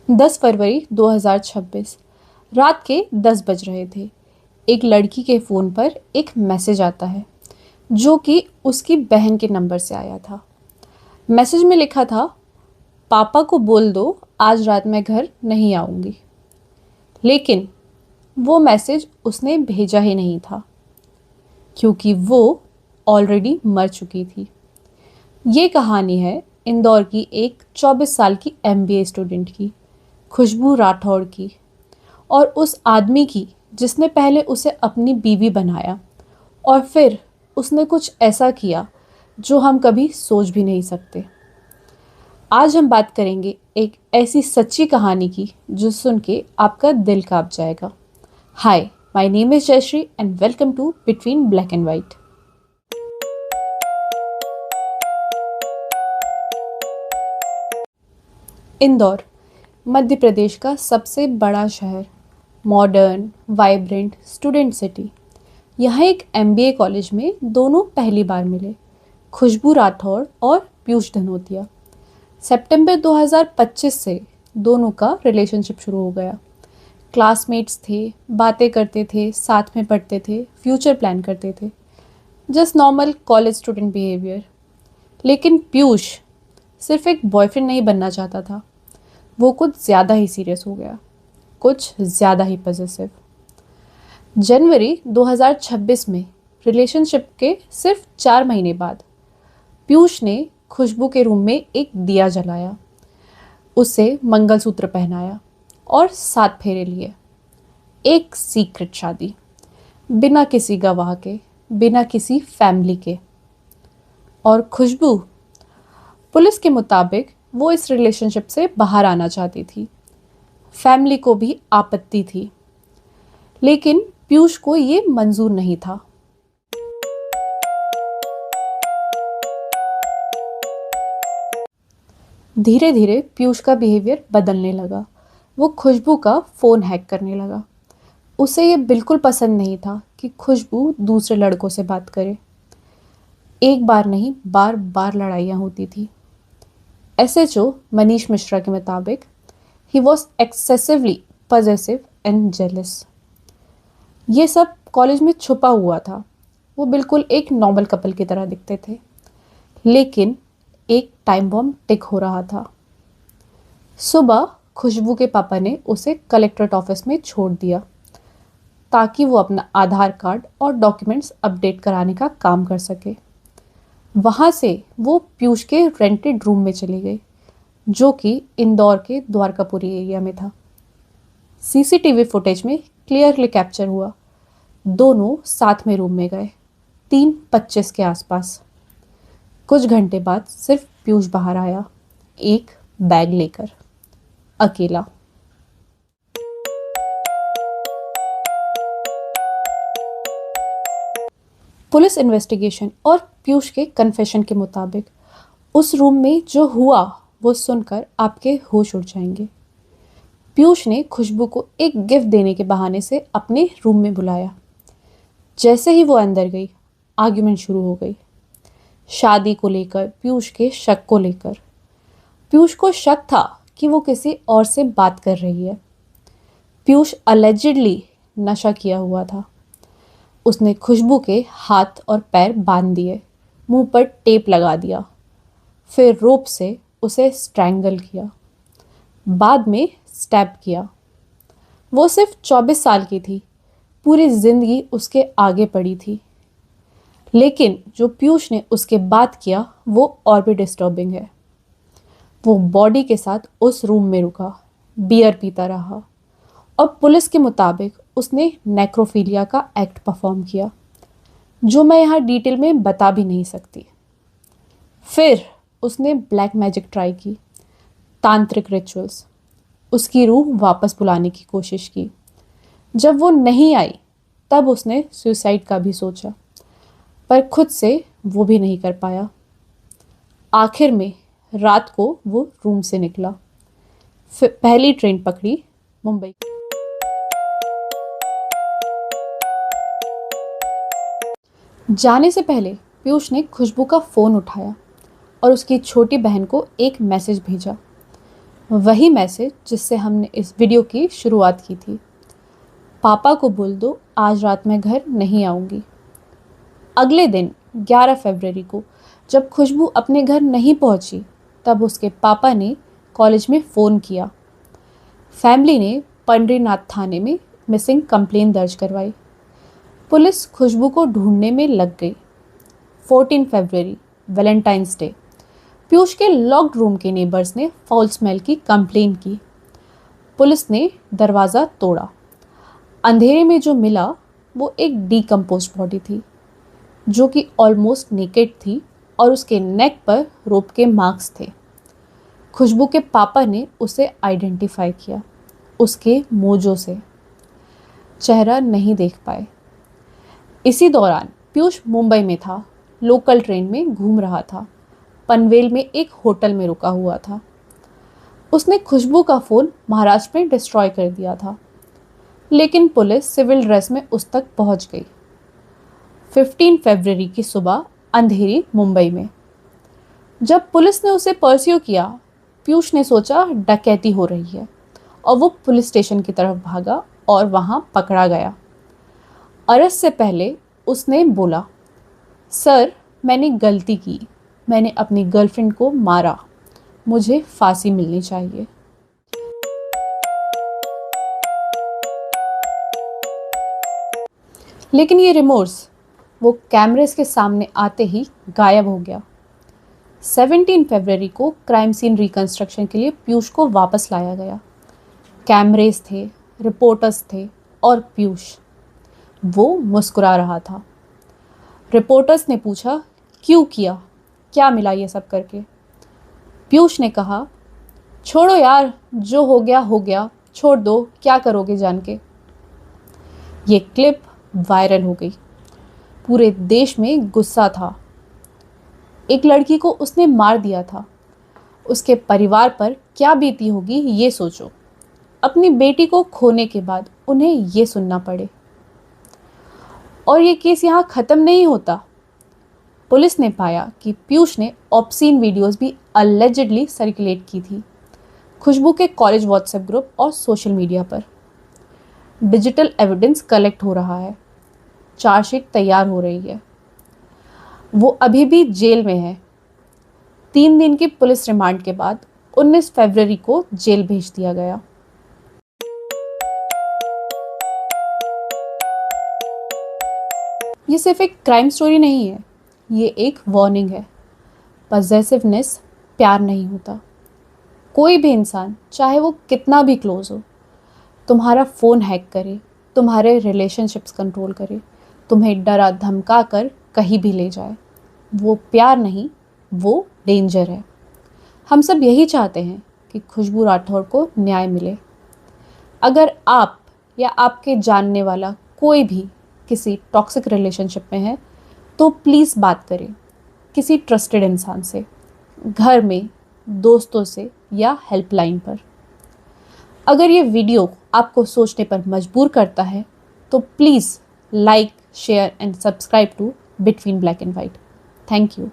10 फरवरी 2026 रात के 10 बज रहे थे। एक लड़की के फ़ोन पर एक मैसेज आता है जो कि उसकी बहन के नंबर से आया था। मैसेज में लिखा था, पापा को बोल दो आज रात मैं घर नहीं आऊँगी। लेकिन वो मैसेज उसने भेजा ही नहीं था क्योंकि वो ऑलरेडी मर चुकी थी। ये कहानी है इंदौर की एक 24 साल की एमबीए स्टूडेंट की, खुशबू राठौड़ की, और उस आदमी की जिसने पहले उसे अपनी बीवी बनाया और फिर उसने कुछ ऐसा किया जो हम कभी सोच भी नहीं सकते। आज हम बात करेंगे एक ऐसी सच्ची कहानी की जो सुन के आपका दिल कांप जाएगा। Hi, my name is Jayashree and welcome to between black and white. Indore Madhya Pradesh का सबसे बड़ा शहर, मॉडर्न, वाइब्रेंट स्टूडेंट सिटी। यहाँ एक एमबीए कॉलेज में दोनों पहली बार मिले, खुशबू राठौड़ और पीयूष धनोतिया। सितंबर 2025 से दोनों का रिलेशनशिप शुरू हो गया। क्लासमेट्स थे, बातें करते थे, साथ में पढ़ते थे, फ्यूचर प्लान करते थे। Just normal college student behaviour. लेकिन पीयूष सिर्फ एक बॉयफ्रेंड नहीं बनना चाहता था, वो कुछ ज़्यादा ही सीरियस हो गया, कुछ ज़्यादा ही पॉजिटिव। जनवरी 2026 में रिलेशनशिप के सिर्फ 4 महीने बाद पीयूष ने खुशबू के रूम में एक दिया जलाया, उसे मंगलसूत्र पहनाया और 7 फेरे लिए। एक सीक्रेट शादी, बिना किसी गवाह के, बिना किसी फैमिली के। और खुशबू, पुलिस के मुताबिक वो इस रिलेशनशिप से बाहर आना चाहती थी। फैमिली को भी आपत्ति थी, लेकिन पीयूष को ये मंजूर नहीं था। धीरे धीरे पीयूष का बिहेवियर बदलने लगा। वो खुशबू का फ़ोन हैक करने लगा। उसे ये बिल्कुल पसंद नहीं था कि खुशबू दूसरे लड़कों से बात करे। एक बार नहीं, बार बार लड़ाइयाँ होती थी। एसएचओ मनीष मिश्रा के मुताबिक he was excessively possessive and jealous. ये सब कॉलेज में छुपा हुआ था। वो बिल्कुल एक नॉर्मल कपल की तरह दिखते थे, लेकिन एक टाइम बॉम्ब टिक हो रहा था। सुबह खुशबू के पापा ने उसे कलेक्ट्रेट ऑफिस में छोड़ दिया ताकि वो अपना आधार कार्ड और डॉक्यूमेंट्स अपडेट कराने का काम कर सके। वहाँ से वो पीयूष के रेंटेड रूम में चली गई, जो कि इंदौर के द्वारकापुरी एरिया में था। सीसीटीवी फुटेज में क्लियरली कैप्चर हुआ, दोनों साथ में रूम में गए 3:25 के आसपास। कुछ घंटे बाद सिर्फ पीयूष बाहर आया, एक बैग लेकर, अकेला। पुलिस इन्वेस्टिगेशन और पीयूष के कन्फेशन के मुताबिक उस रूम में जो हुआ वो सुनकर आपके होश उड़ जाएंगे। पीयूष ने खुशबू को एक गिफ्ट देने के बहाने से अपने रूम में बुलाया। जैसे ही वो अंदर गई, आर्ग्यूमेंट शुरू हो गई। शादी को लेकर, पीयूष के शक को लेकर। पीयूष को शक था कि वो किसी और से बात कर रही है। पीयूष अलेजिडली नशा किया हुआ था। उसने खुशबू के हाथ और पैर बांध दिए, मुंह पर टेप लगा दिया, फिर रोप से उसे स्ट्रैंगल किया, बाद में स्टैब किया। वो सिर्फ 24 साल की थी, पूरी जिंदगी उसके आगे पड़ी थी। लेकिन जो पीयूष ने उसके बाद किया वो और भी डिस्टर्बिंग है। वो बॉडी के साथ उस रूम में रुका, बियर पीता रहा और पुलिस के मुताबिक उसने नेक्रोफिलिया का एक्ट परफॉर्म किया, जो मैं यहाँ डिटेल में बता भी नहीं सकती। फिर उसने ब्लैक मैजिक ट्राई की, तांत्रिक रिचुअल्स, उसकी रूह वापस बुलाने की कोशिश की। जब वो नहीं आई तब उसने सुसाइड का भी सोचा, पर खुद से वो भी नहीं कर पाया। आखिर में रात को वो रूम से निकला, फिर पहली ट्रेन पकड़ी मुंबई। जाने से पहले पीयूष ने खुशबू का फ़ोन उठाया और उसकी छोटी बहन को एक मैसेज भेजा। वही मैसेज जिससे हमने इस वीडियो की शुरुआत की थी। पापा को बोल दो आज रात मैं घर नहीं आऊँगी। अगले दिन 11 फरवरी को जब खुशबू अपने घर नहीं पहुंची, तब उसके पापा ने कॉलेज में फ़ोन किया। फैमिली ने पंडरीनाथ थाने में मिसिंग कंप्लेन दर्ज करवाई। पुलिस खुशबू को ढूंढने में लग गई। 14 फरवरी वैलेंटाइंस डे, पीयूष के लॉक्ड रूम के नेबर्स ने फाउल स्मेल की कंप्लेन की। पुलिस ने दरवाज़ा तोड़ा। अंधेरे में जो मिला वो एक डीकम्पोज्ड बॉडी थी, जो कि ऑलमोस्ट नेकेड थी और उसके नेक पर रोप के मार्क्स थे। खुशबू के पापा ने उसे आइडेंटिफाई किया उसके मोजों से। चेहरा नहीं देख पाए। इसी दौरान पीयूष मुंबई में था, लोकल ट्रेन में घूम रहा था। पनवेल में एक होटल में रुका हुआ था। उसने खुशबू का फ़ोन महाराष्ट्र में डिस्ट्रॉय कर दिया था, लेकिन पुलिस सिविल ड्रेस में उस तक पहुंच गई। 15 फरवरी की सुबह अंधेरी मुंबई में जब पुलिस ने उसे परस्यू किया, पीयूष ने सोचा डकैती हो रही है और वो पुलिस स्टेशन की तरफ भागा और वहां पकड़ा गया। अरेस्ट से पहले उसने बोला, सर मैंने गलती की, मैंने अपनी गर्लफ्रेंड को मारा, मुझे फांसी मिलनी चाहिए। लेकिन ये रिमोर्स वो कैमरेस के सामने आते ही गायब हो गया। 17 फरवरी को क्राइम सीन रिकंस्ट्रक्शन के लिए पीयूष को वापस लाया गया। कैमरेस थे, रिपोर्टर्स थे और पीयूष। वो मुस्कुरा रहा था। रिपोर्टर्स ने पूछा, क्यों किया, क्या मिला ये सब करके? पीयूष ने कहा, छोड़ो यार, जो हो गया, छोड़ दो, क्या करोगे जान के। ये क्लिप वायरल हो गई। पूरे देश में गुस्सा था। एक लड़की को उसने मार दिया था। उसके परिवार पर क्या बीती होगी ये सोचो। अपनी बेटी को खोने के बाद उन्हें ये सुनना पड़े। और ये केस यहाँ ख़त्म नहीं होता। पुलिस ने पाया कि पीयूष ने ऑब्सीन वीडियोस भी अलेजिडली सर्कुलेट की थी खुशबू के कॉलेज व्हाट्सएप ग्रुप और सोशल मीडिया पर। डिजिटल एविडेंस कलेक्ट हो रहा है। चार्जशीट तैयार हो रही है। वो अभी भी जेल में है। 3 दिन की पुलिस रिमांड के बाद 19 फरवरी को जेल भेज दिया गया। ये सिर्फ एक क्राइम स्टोरी नहीं है, ये एक वार्निंग है। पॉसेसिवनेस प्यार नहीं होता। कोई भी इंसान, चाहे वो कितना भी क्लोज हो, तुम्हारा फ़ोन हैक करे, तुम्हारे रिलेशनशिप्स कंट्रोल करे, तुम्हें डरा धमका कर कहीं भी ले जाए, वो प्यार नहीं, वो डेंजर है। हम सब यही चाहते हैं कि खुशबू राठौर को न्याय मिले। अगर आप या आपके जानने वाला कोई भी किसी टॉक्सिक रिलेशनशिप में है, तो प्लीज़ बात करें किसी ट्रस्टेड इंसान से, घर में, दोस्तों से या हेल्पलाइन पर। अगर ये वीडियो आपको सोचने पर मजबूर करता है, तो please like, share and subscribe to between black and white. Thank you.